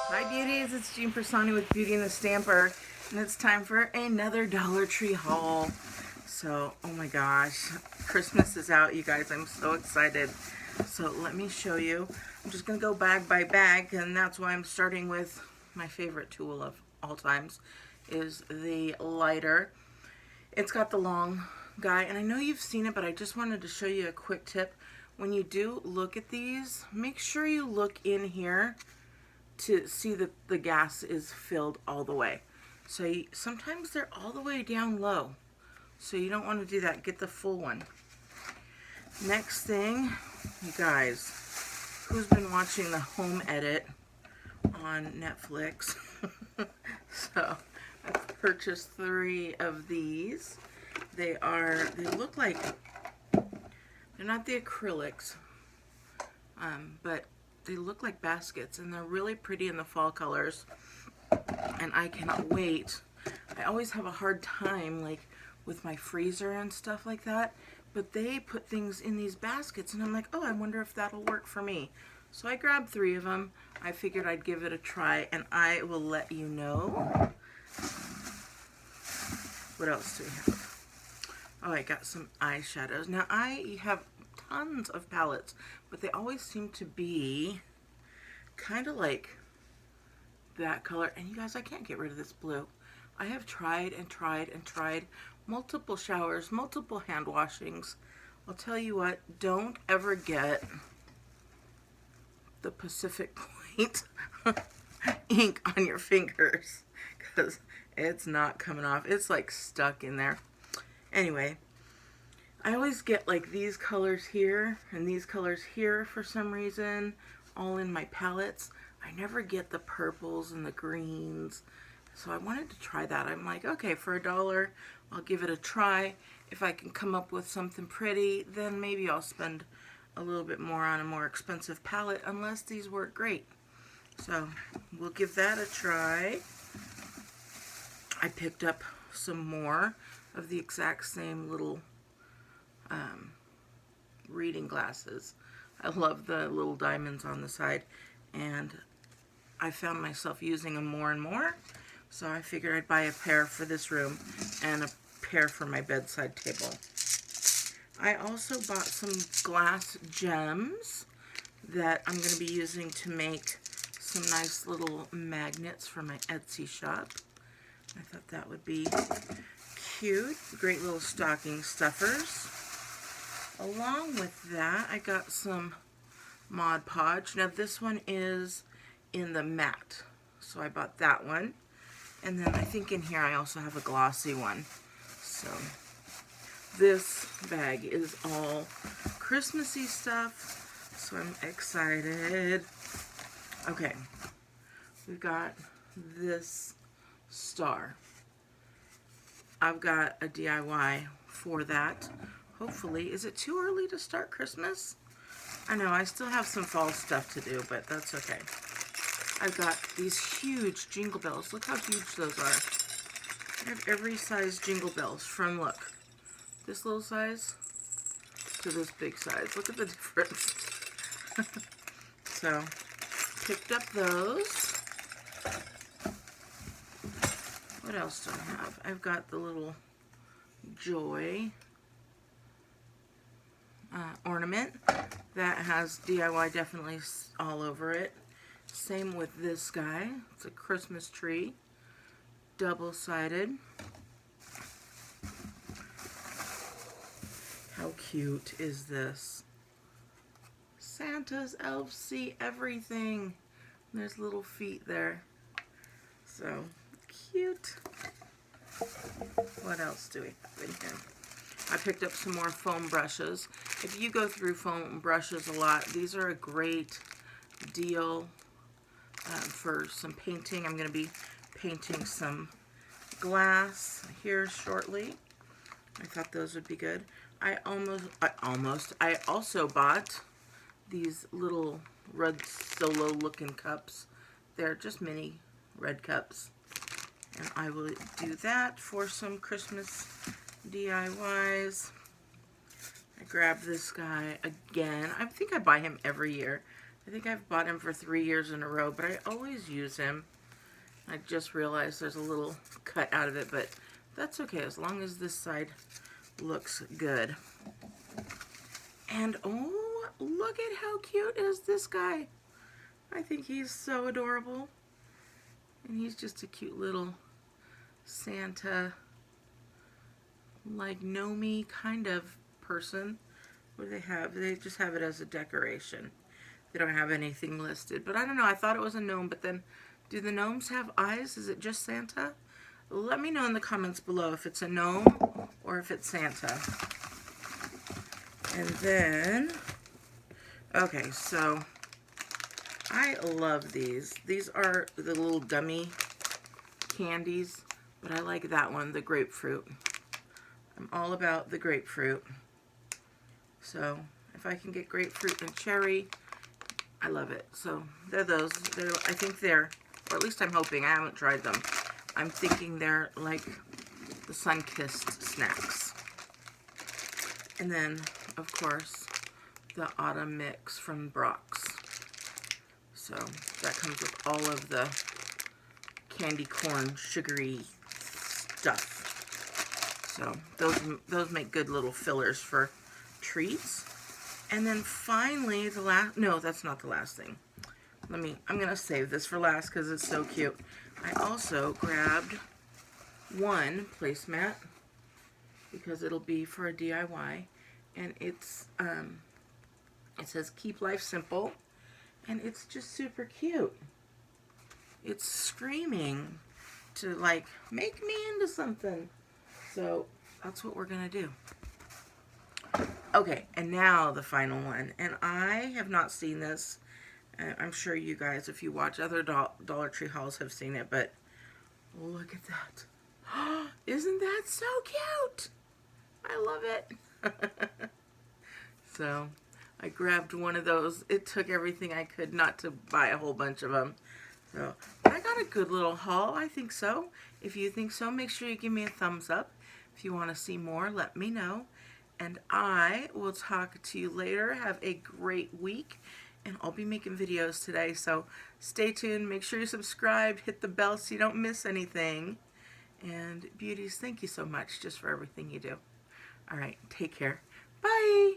Hi beauties, it's Jean Piersanti with Beauty and the Stamper, and it's time for another Dollar Tree haul. So, oh my gosh, Christmas is out, you guys. I'm so excited. So let me show you. I'm just going to go bag by bag, and that's why I'm starting with my favorite tool of all times, is the lighter. It's got the long guy, and I know you've seen it, but I just wanted to show you a quick tip. When you do look at these, make sure you look in here to see that the gas is filled all the way. So sometimes they're all the way down low, so you don't want to do that. Get the full one. Next thing, you guys, who's been watching the home edit on Netflix? So I purchased 3 of these. They look like, they're not the acrylics, but they look like baskets, and they're really pretty in the fall colors, and I cannot wait. I always have a hard time like with my freezer and stuff like that, but they put things in these baskets, and I'm like, oh, I wonder if that'll work for me. So I grabbed 3 of them. I figured I'd give it a try, and I will let you know. What else do we have? Oh, I got some eyeshadows. Now I have tons of palettes, but they always seem to be kind of like that color. And you guys, I can't get rid of this blue. I have tried and tried and tried, multiple showers, multiple hand washings. I'll tell you what, don't ever get the Pacific Point ink on your fingers, because it's not coming off. It's like stuck in there. Anyway, I always get like these colors here and these colors here for some reason, all in my palettes. I never get the purples and the greens. So I wanted to try that. I'm like, okay, for $1, I'll give it a try. If I can come up with something pretty, then maybe I'll spend a little bit more on a more expensive palette, unless these work great. So we'll give that a try. I picked up some more of the exact same little reading glasses. I love the little diamonds on the side, and I found myself using them more and more, so I figured I'd buy a pair for this room and a pair for my bedside table. I also bought some glass gems that I'm going to be using to make some nice little magnets for my Etsy shop. I thought that would be cute. Great little stocking stuffers. Along with that, I got some Mod Podge. Now this one is in the matte, so I bought that one. And then I think in here I also have a glossy one. So this bag is all Christmassy stuff, so I'm excited. Okay, we've got this star. I've got a DIY for that. Hopefully, is it too early to start Christmas? I know, I still have some fall stuff to do, but that's okay. I've got these huge Jingle Bells. Look how huge those are. I have every size Jingle Bells, from, look, this little size to this big size. Look at the difference. So, picked up those. What else do I have? I've got the little Joy ornament that has DIY definitely all over it. Same with this guy. It's a Christmas tree, double-sided. How cute is this? Santa's elves see everything. There's little feet there. So cute. What else do we have in here? I picked up some more foam brushes. If you go through foam brushes a lot, these are a great deal for some painting. I'm going to be painting some glass here shortly. I thought those would be good. I also bought these little red solo looking cups. They're just mini red cups. And I will do that for some Christmas DIYs. I grabbed this guy again. I think I buy him every year. I think I've bought him for 3 years in a row, but I always use him. I just realized there's a little cut out of it, but that's okay as long as this side looks good. And oh, look at how cute is this guy. I think he's so adorable. And he's just a cute little Santa, like gnome kind of person. What do they have? They just have it as a decoration. They don't have anything listed. But I don't know, I thought it was a gnome, but then do the gnomes have eyes? Is it just Santa? Let me know in the comments below if it's a gnome or if it's Santa. And then, okay, so I love these. These are the little gummy candies, but I like that one, the grapefruit. I'm all about the grapefruit. So if I can get grapefruit and cherry, I love it. So they're those. I think they're, or at least I'm hoping, I haven't tried them. I'm thinking they're like the sun-kissed snacks. And then, of course, the autumn mix from Brock's. So that comes with all of the candy corn sugary stuff. So those make good little fillers for treats. And then finally, the last, no, that's not the last thing. I'm gonna save this for last because it's so cute. I also grabbed one placemat because it'll be for a DIY, and it's it says keep life simple, and it's just super cute. It's screaming to like make me into something. So that's what we're gonna do. Okay, and now the final one, and I have not seen this. I'm sure you guys, if you watch other Dollar Tree hauls, have seen it, but look at that. Isn't that so cute? I love it. So I grabbed one of those. It took everything I could not to buy a whole bunch of them. So I got a good little haul. I think so. If you think so, make sure you give me a thumbs up. If you want to see more, let me know. And I will talk to you later. Have a great week. And I'll be making videos today, so stay tuned. Make sure you subscribe, hit the bell so you don't miss anything. And beauties, thank you so much just for everything you do. All right, take care. Bye.